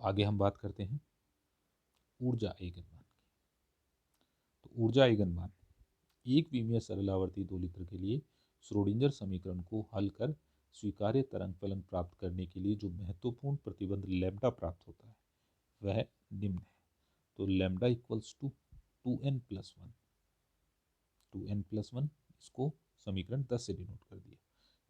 आगे हम बात करते हैं ऊर्जा आइगन मान की। तो ऊर्जा आइगन मान एक विमीय सरल आवर्ती दोलित्र के लिए श्रोडिंगर समीकरण को हल कर स्वीकार्य तरंग फलन प्राप्त करने के लिए जो महत्वपूर्ण प्रतिबंध लैम्ब्डा प्राप्त होता है वह निम्न है। तो lambda equals to 2n+1, 2n+1 इसको समीकरण 10 से डिनोट कर दिया,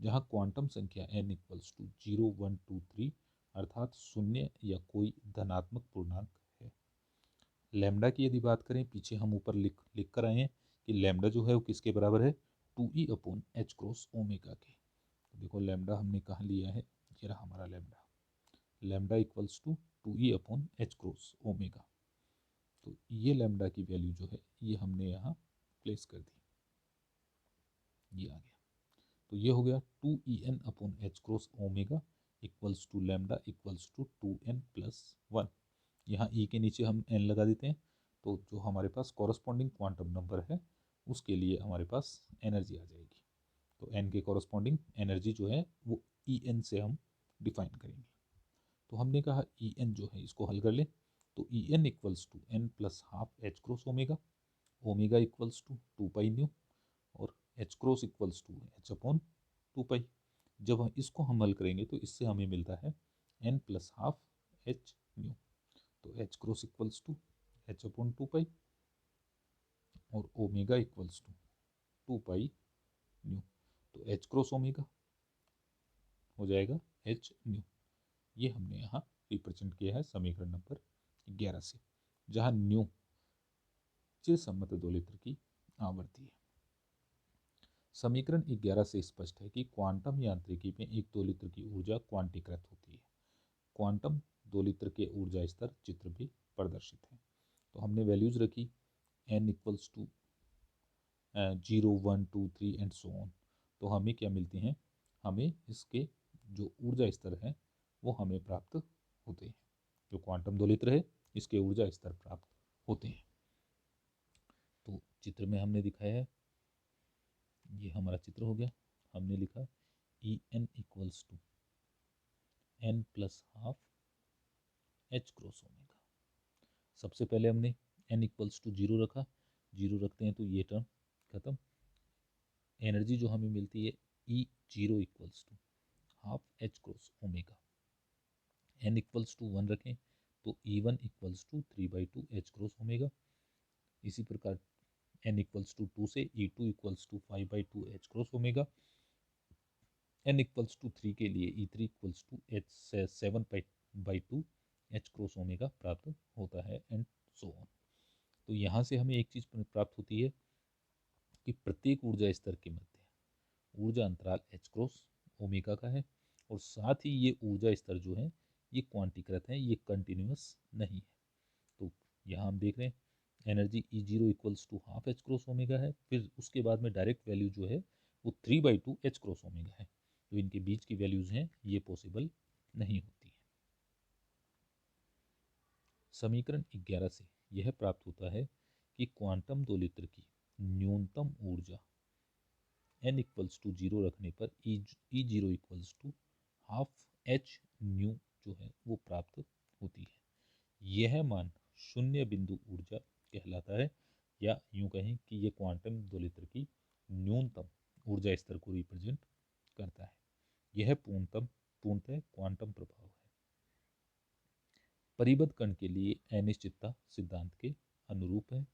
जहाँ क्वांटम संख्या n इक्वल्स टू 0, 1, 2, 3 अर्थात शून्य या कोई धनात्मक पूर्णांक है। लैम्ब्डा की यदि बात करें, पीछे हम ऊपर लिख कर आए हैं कि लैम्ब्डा जो है वो किसके बराबर है, 2e/h क्रॉस ओमेगा के। तो देखो लैम्ब्डा हमने कहाँ लिया है, ये रहा हमारा lambda, lambda equals to 2e/h cross omega. तो ये लैम्ब्डा की वैल्यू जो है ये हमने यहाँ प्लेस कर दी, ये आ गया। तो ये हो गया 2en/h cross omega equals to lambda equals to 2n+1। यहाँ e के नीचे हम n लगा देते हैं, तो जो हमारे पास कॉरस्पॉन्डिंग क्वांटम नंबर है उसके लिए हमारे पास एनर्जी आ जाएगी। तो n के कॉरस्पॉन्डिंग एनर्जी जो है वो En से हम डिफाइन करेंगे। तो हमने कहा En जो है इसको हल कर ले, तो En equals to n+12h cross omega, omega equals to 2 nu और h cross equals to h/2। जब हम इसको हम हल करेंगे तो इससे हमें मिलता है n+12h न्यू। तो h cross equals to h/2 और ओमेगा इक्वल्स टू 2 न्यू। तो h क्रॉस ओमेगा हो जाएगा h न्यू। ये हमने यहाँ रिप्रेजेंट किया है समीकरण नंबर 11 से, जहाँ न्यू चिरसम्मत दोलित्र की आवर्ती है। समीकरण 11 से स्पष्ट है कि क्वांटम यांत्रिकी में एक दोलित्र की ऊर्जा क्वांटीकृत होती है। क्वांटम दोलित्र के ऊर्जा स्तर चित्र भी प्रदर्शित है। तो हमने वैल्यूज रखी n equals to 0, 1, 2, 3 and so on. तो हमें क्या मिलती हैं, हमें इसके जो ऊर्जा स्तर हैं वो हमें प्राप्त होते हैं। जो क्वांटम दोलित्र है इसके ऊर्जा स्तर प्राप्त होते हैं। तो चित्र में हमने दिखाया है, ये हमारा चित्र हो गया। हमने लिखा En equals to n+12h cross omega. सबसे पहले हमने n इक्वल्स टू 0 रखा, 0 रखते हैं तो ये टर्म खत्म। एनर्जी जो हमें मिलती है E0 equals to 12h cross omega. n equals to 1 रखें तो E1 equals to 3/2h cross omega. इसी प्रकार n इक्वल्स टू 2 से E2 equals to 5/2h cross omega. n equals to 3 के लिए E3 equals to 7/2h cross omega प्राप्त होता है एंड सो ऑन। तो यहाँ से हमें एक चीज़ प्राप्त होती है कि प्रत्येक ऊर्जा स्तर के मध्य ऊर्जा अंतराल h क्रॉस ओमेगा का है, और साथ ही ये ऊर्जा स्तर जो है ये क्वांटीकृत है, ये कंटिन्यूस नहीं है। तो यहाँ हम देख रहे हैं energy E0 equals to 12h cross omega है, फिर उसके बाद में डायरेक्ट वैल्यू जो है वो 3/2h क्रॉस ओमेगा है। तो इनके बीच की वैल्यूज हैं ये पॉसिबल नहीं होती है। समीकरण 11 से यह प्राप्त होता है कि क्वांटम दोलित्र की न्यूनतम ऊर्जा n इक्वल्स टू 0 रखने पर E0 equals to 12h new जो है वो प्राप्त होती है। यह मान शून्य बिंदु ऊर्जा कहलाता है, या यूं कहें कि यह क्वांटम दोलित्र की न्यूनतम ऊर्जा स्तर को रिप्रेजेंट करता है। यह पूर्णतः क्वांटम प्रभाव है। परिबद्ध कण के लिए अनिश्चितता सिद्धांत के अनुरूप है।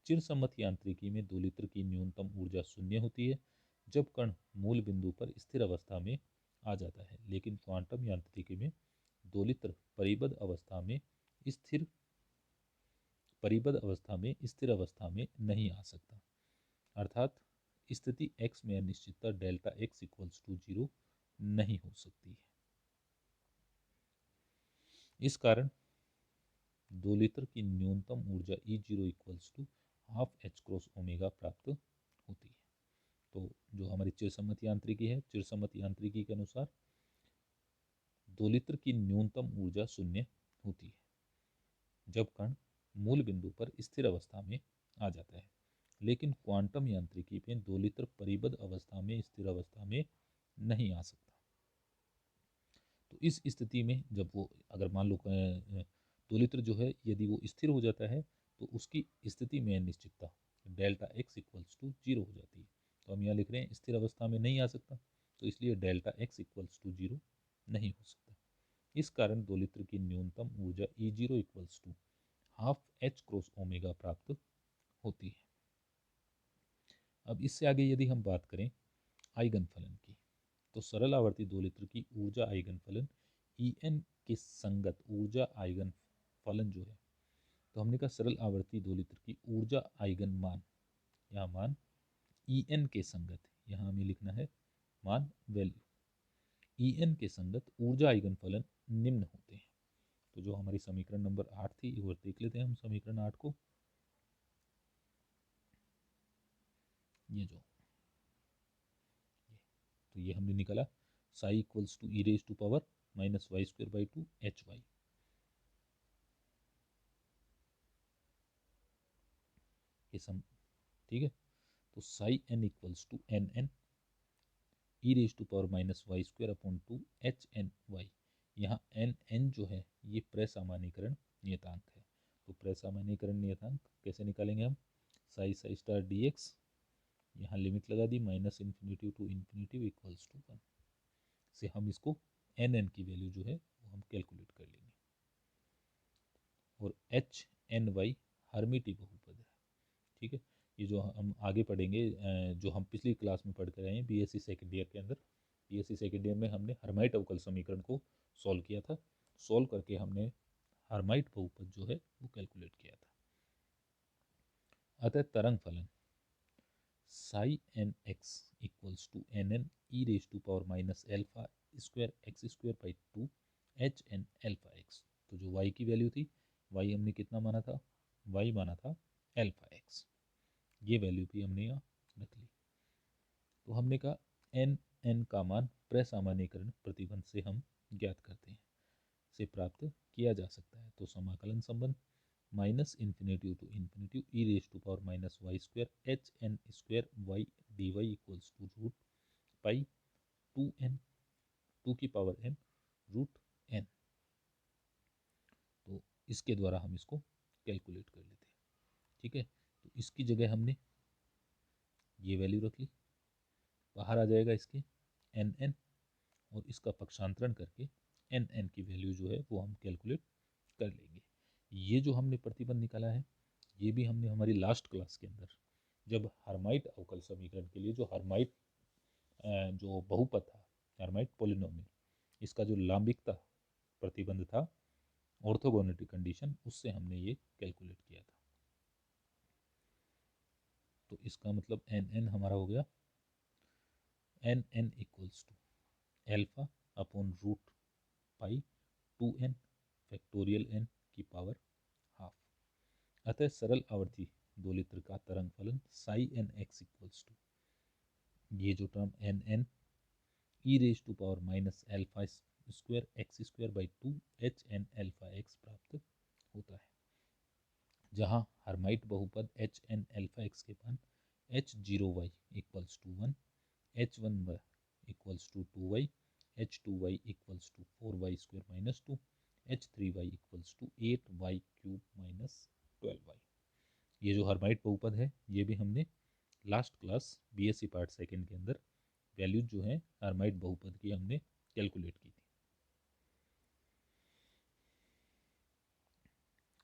चिरसम्मत यांत्रिकी में दोलित्र की न्यूनतम ऊर्जा शून्य होती है जब कण मूल बिंदु पर स्थिर अवस्था में आ जाता है, लेकिन क्वांटम यांत्रिकी में दोलित्र परिबद्ध अवस्था में स्थिर अवस्था में नहीं आ सकता, अर्थात स्थिति x में अनिश्चितता डेल्टा x इक्वल्स टू 0 नहीं हो सकती है। इस कारण दोलित्र की न्यूनतम ऊर्जा E0 equals to 12h cross omega प्राप्त होती है। तो जो हमारी चिरसम्मत यांत्रिकी है, चिरसम्मत यांत्रिकी के अनुसार दोलित्र की न्यूनतम ऊर्जा शून्य होती है जब कण मूल बिंदु पर स्थिर अवस्था में आ जाता है, लेकिन क्वांटम यांत्रिकी में दोलित्र परिबद्ध अवस्था में स्थिर अवस्था में नहीं आ सकता। तो इस स्थिति में जब वो अगर मान लो दोलित्र जो है यदि वो स्थिर हो जाता है तो उसकी स्थिति में अनिश्चितता delta x equals to zero हो जाती है। तो हम यहाँ लिख रहे हैं स्थिर अवस्था में नहीं आ सकता, तो इसलिए delta x equals to zero नहीं हो सकता। इस कारण दोलित्र की न्यूनतम ऊर्जा E zero equals to half H cross omega प्राप्त होती है। अब इससे आगे यदि हम बात करें आइगन फलन की, तो सरल आवर्ती दोलित्र की ऊर्जा आइगन फलन ई एन के संगत ऊर्जा आइगन फलन जो है, तो हमने कहा सरल आवर्ती दोलित्र की ऊर्जा आइगन मान, यहाँ मान ई एन के संगत, यहाँ हमें लिखना है मान वैल्यू ई एन के संगत ऊर्जा आइगन फलन निम्न होते हैं। तो जो हमारी समीकरण नंबर 8 थी, एक बार देख लेते हैं हम समीकरण 8 को। ये जो तो ये हमने निकाला psi equals to e raise to power minus Y square by two h y. ये सम ठीक है। तो psi n equals to n n e raise to power minus Y square upon two h n y. यहाँ n n जो है ये प्रसामान्यीकरण नियतांक है। तो प्रसामान्यीकरण नियतांक कैसे निकालेंगे हम, psi psi star D X, यहाँ लिमिट लगा दी minus infinity to infinity equals to one, से हम इसको एन एन की वैल्यू जो है वो हम कैलकुलेट कर लेंगे। और एच एन वाई हर्मिटी बहुपद है, ठीक है। ये जो हम आगे पढ़ेंगे, जो हम पिछली क्लास में पढ़ कर आए हैं बीएससी सेकेंड ईयर के अंदर, बीएससी सेकेंड ईयर में हमने हर्माइट अवकल समीकरण को सॉल्व किया था। सॉल्व करके हमने हर्माइट बहुपद जो है वो कैलकुलेट किया था। अतः तरंग फलन psi n x equals to n n e raise to power minus alpha square x square by two h N alpha x. तो जो y की वैल्यू थी, y हमने कितना माना था, y माना था एल्फा एक्स, ये वैल्यू भी हमने यहाँ रख ली। तो हमने कहा एन एन का मान प्रसामान्यीकरण प्रतिबंध से हम ज्ञात करते हैं, से प्राप्त किया जा सकता है। तो समाकलन संबंध minus infinity to infinity e raise to power minus Y square h n square y d y equals to root pi two n two की पावर एन रूट एन। तो इसके द्वारा हम इसको कैलकुलेट कर लेते हैं, ठीक है। तो इसकी जगह हमने ये वैल्यू रख ली, बाहर आ जाएगा इसके एन एन, और इसका पक्षांतरण करके एन एन की वैल्यू जो है वो हम कैलकुलेट कर लेंगे। ये जो हमने प्रतिबंध निकाला है ये भी हमने हमारी लास्ट क्लास के अंदर जब हर्माइट अवकल समीकरण के लिए जो हर्माइट जो बहुपद था, हर्माइट पोलिनोमियल, इसका जो लांबिकता प्रतिबंध था ऑर्थोगोनलिटी कंडीशन, उससे हमने ये कैलकुलेट किया था। तो इसका मतलब एन एन हमारा हो गया n n equals to alpha upon root pi two n factorial n की पावर हाफ। अतः सरल आवर्ती दोलित्र का तरंग फलन psi n x equals to ये जो term n n e raise to power minus alpha square x square by two h N alpha x प्राप्त होता है, जहाँ हर्माइट बहुपद एच एन एल्फा एक्स के मान h zero y equals to one, h one y equals to two y, h two y equals to four y square minus two, h three y equals to eight y cube minus 12y। ये जो Hermite बहुपद है ये भी हमने last class BSc part second के अंदर values जो है हर्माइट बहुपद की हमने कैलकुलेट की थी।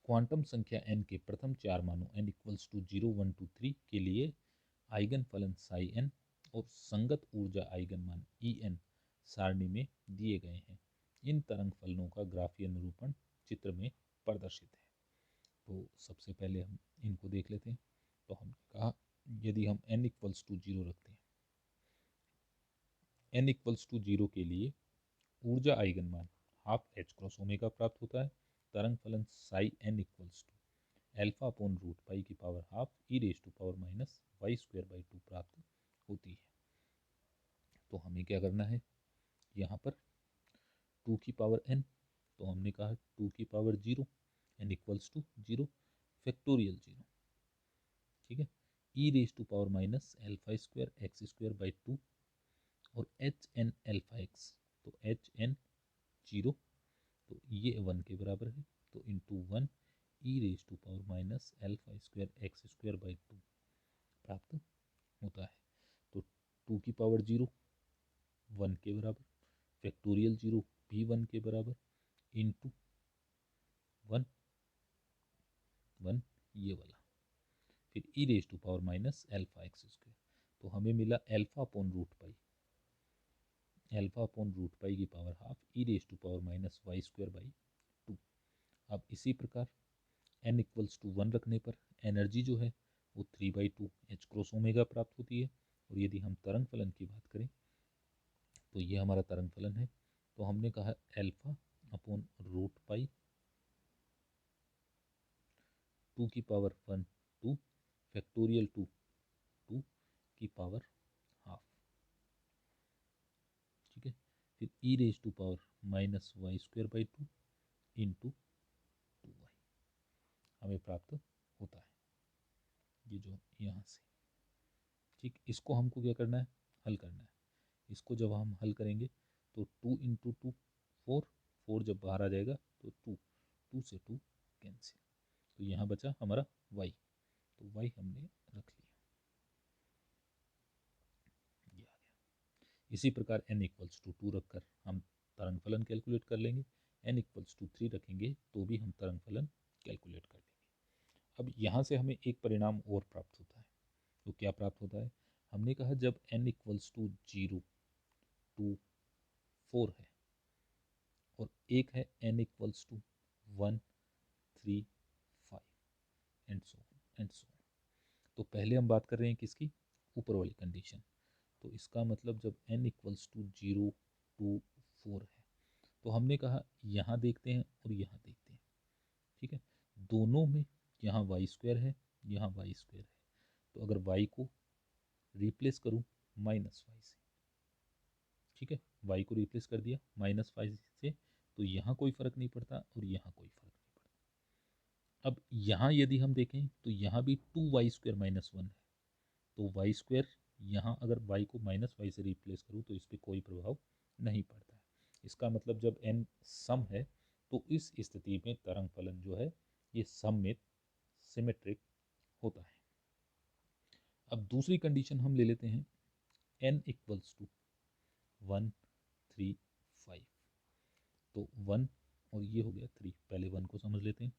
क्वांटम संख्या n के प्रथम चार मानों n इक्वल्स टू 0 1 2 3 के लिए आइगन फलन साई n और संगत ऊर्जा आइगन मान ई एन सारणी में दिए गए हैं। इन तरंग फलनों का ग्राफीय निरूपण चित्र में प्रदर्शित है। तो सबसे पहले हम इनको देख लेते हैं। तो हमने कहा यदि हम n इक्वल्स टू 0 रखते हैं, n इक्वल्स टू 0 के लिए ऊर्जा आइगन मान हाफ एच क्रॉस ओमेगा प्राप्त होता है। तरंग फलन psi n equals to alpha upon root pi की power half E raise to power minus Y square by two प्राप्त होती है। तो हमें क्या करना है, यहाँ पर 2 की पावर n, तो हमने कहा 2 की power 0, n equals to 0 factorial 0, ठीक है, E raise to power minus alpha square x square by two, और एच एन एल्फा एक्स, तो एच एन 0, तो ये 1 के बराबर है, तो into 1 E raise to power minus alpha square x square by 2 प्राप्त होता है। तो 2 की पावर 0 1 के बराबर, फैक्टोरियल 0 भी 1 के बराबर, इंटू 1 1 ये वाला, फिर E raise to power minus alpha X square, तो हमें मिला alpha upon root pi, alpha upon root pi की power half E raise to power minus Y square by 2। अब इसी प्रकार n इक्वल्स टू 1 रखने पर एनर्जी जो है वो 3/2 एच क्रॉस ओमेगा प्राप्त होती है। और यदि हम तरंग फलन की बात करें तो ये हमारा तरंग फलन है, तो हमने कहा अल्फा अपॉन रूट पाई 2 की पावर 1 2 फैक्टोरियल 2 2 की पावर हाफ, ठीक है, फिर E raise to power minus Y square by 2 into 2y हमें प्राप्त होता है, ये जो यहाँ से, ठीक। इसको हमको क्या करना है, हल करना है। इसको जब हम हल करेंगे तो 2 इंटू 2 4, 4 जब बाहर आ जाएगा तो 2, 2 से 2 कैंसिल, तो यहाँ बचा हमारा y, तो y हमने रख लिया, ये आ गया। इसी प्रकार n इक्वल्स टू 2 रखकर हम तरंग फलन कैलकुलेट कर लेंगे, n इक्वल्स टू 3 रखेंगे तो भी हम तरंग फलन कैलकुलेट कर लेंगे। अब यहाँ से हमें एक परिणाम और प्राप्त होता है, तो क्या प्राप्त होता है, हमने कहा जब n इक्वल्स टू 0 2 4 है और एक है n equals to 1 3 5 and so and so, तो पहले हम बात कर रहे हैं किसकी, ऊपर वाली कंडीशन, तो इसका मतलब जब n इक्वल्स टू 0 2 4 है, तो हमने कहा यहाँ देखते हैं और यहाँ देखते हैं, ठीक है, दोनों में यहाँ वाई स्क्वायर है, यहाँ वाई स्क्वायर है, तो अगर y को रिप्लेस करूँ माइनस वाई से, ठीक है, y को रिप्लेस कर दिया माइनस वाई से, तो यहाँ कोई फ़र्क नहीं पड़ता और यहाँ कोई फ़र्क नहीं पड़ता। अब यहाँ यदि हम देखें तो यहाँ भी 2y स्क्वायर माइनस 1 है, तो वाई स्क्वायर यहाँ अगर y को माइनस वाई से रिप्लेस करूँ तो इस पर कोई प्रभाव नहीं पड़ता है। इसका मतलब जब n सम है तो इस स्थिति में तरंग फलन जो है ये सममित सिमेट्रिक होता है। अब दूसरी कंडीशन हम ले लेते हैं n इक्वल्स टू 1 3 5, तो 1 और ये हो गया 3, पहले 1 को समझ लेते हैं।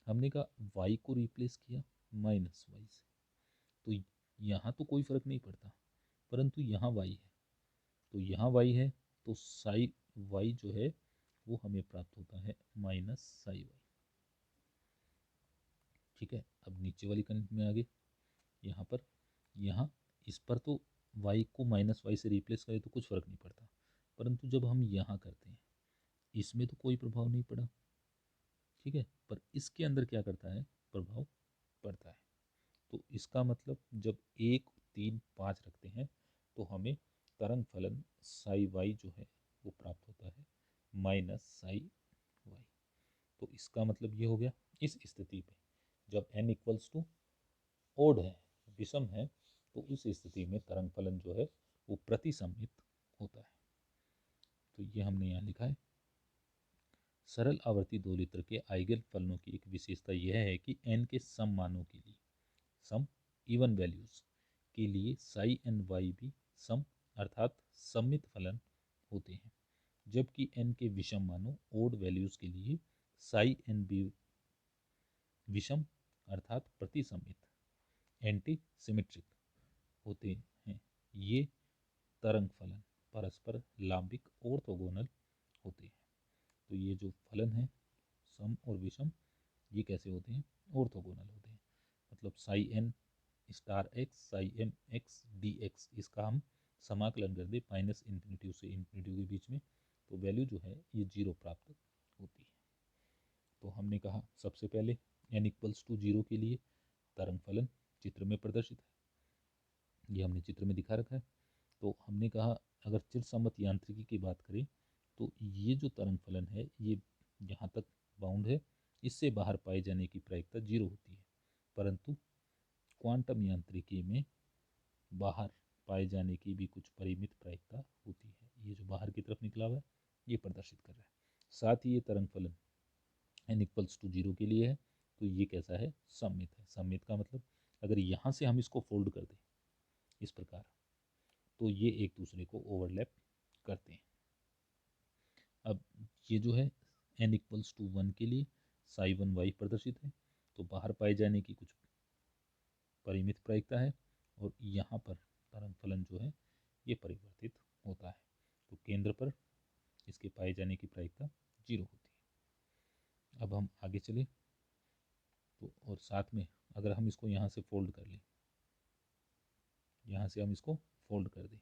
हमने कहा y को रिप्लेस किया माइनस वाई से, तो यहाँ तो कोई फ़र्क नहीं पड़ता, परंतु यहाँ y है, तो यहाँ y है तो साई y जो है वो हमें प्राप्त होता है माइनस साई y, ठीक है। अब नीचे वाली कंडीशन में आगे यहाँ पर, यहाँ इस पर तो y को माइनस वाई से रिप्लेस करें तो कुछ फ़र्क नहीं पड़ता, परंतु जब हम यहाँ करते हैं इसमें तो कोई प्रभाव नहीं पड़ा, ठीक है, पर इसके अंदर क्या करता है, प्रभाव पड़ता है। तो इसका मतलब जब 1 3 5 रखते हैं तो हमें तरंग फलन साई वाई जो है वो प्राप्त होता है माइनस साई वाई। तो इसका मतलब ये हो गया, इस स्थिति में जब n इक्वल्स टू ओड है, विषम है, तो उस स्थिति में तरंग फलन जो है वो प्रतिसमित होता है। तो ये हमने यहाँ लिखा है। सरल आवर्ती दोलित्र के आइगन फलनों की एक विशेषता यह है कि n के सम मानों के लिए, सम इवन वैल्यूज के लिए साई एन वाई भी सम अर्थात सममित फलन होते हैं, जबकि n के विषम मानों ओड वैल्यूज के लिए साई एन बी विषम अर्थात प्रतिसमित एंटी सिमेट्रिक होते हैं। ये तरंग फलन परस्पर लांबिक ऑर्थोगोनल होते हैं। तो ये जो फलन है सम और विषम, ये कैसे होते हैं, ऑर्थोगोनल होते हैं, मतलब psi n star x psi m x d x, इसका हम समाकलन कर दे माइनस इन्फिनिटी से इन्फिनिटी के बीच में, तो वैल्यू जो है ये 0 प्राप्त होती है। तो हमने कहा सबसे पहले n इक्वल्स टू 0 के लिए तरंग फलन चित्र में प्रदर्शित है, ये हमने चित्र में दिखा रखा है। तो हमने कहा अगर चिरसम्मत यांत्रिकी की बात करें तो ये जो तरंग फलन है ये यहाँ तक बाउंड है, इससे बाहर पाए जाने की प्रायिकता 0 होती है, परंतु क्वांटम यांत्रिकी में बाहर पाए जाने की भी कुछ परिमित प्रायिकता होती है। ये जो बाहर की तरफ निकला हुआ है ये प्रदर्शित कर रहा है। साथ ही ये तरंग फलन n इक्वल्स टू 0 के लिए है, तो ये कैसा है, सममित है। सममित का मतलब अगर यहाँ से हम इसको फोल्ड कर दें इस प्रकार, तो ये एक दूसरे को ओवरलैप करते हैं। अब ये जो है n इक्वल्स टू 1 के लिए साई 1 y प्रदर्शित है, तो बाहर पाए जाने की कुछ परिमित प्रायिकता है, और यहाँ पर तरंग फलन जो है ये परिवर्तित होता है, तो केंद्र पर इसके पाए जाने की प्रायिकता 0 होती है। अब हम आगे चले तो, और साथ में अगर हम इसको यहाँ से फोल्ड कर लें, यहाँ से हम इसको फोल्ड कर दें,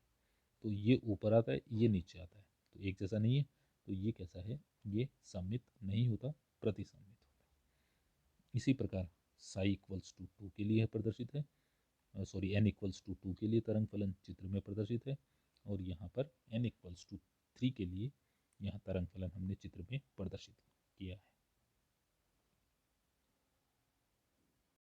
तो ये ऊपर आता है, ये नीचे आता है, तो एक जैसा नहीं है, तो ये कैसा है, ये सममित नहीं होता, प्रतिसम्मित होता है। इसी प्रकार साई इक्वल्स टू 2 के लिए प्रदर्शित है, सॉरी n इक्वल्स टू 2 के लिए तरंग फलन चित्र में प्रदर्शित है, और यहाँ पर n इक्वल्स टू 3 के लिए यहाँ तरंग फलन हमने चित्र में प्रदर्शित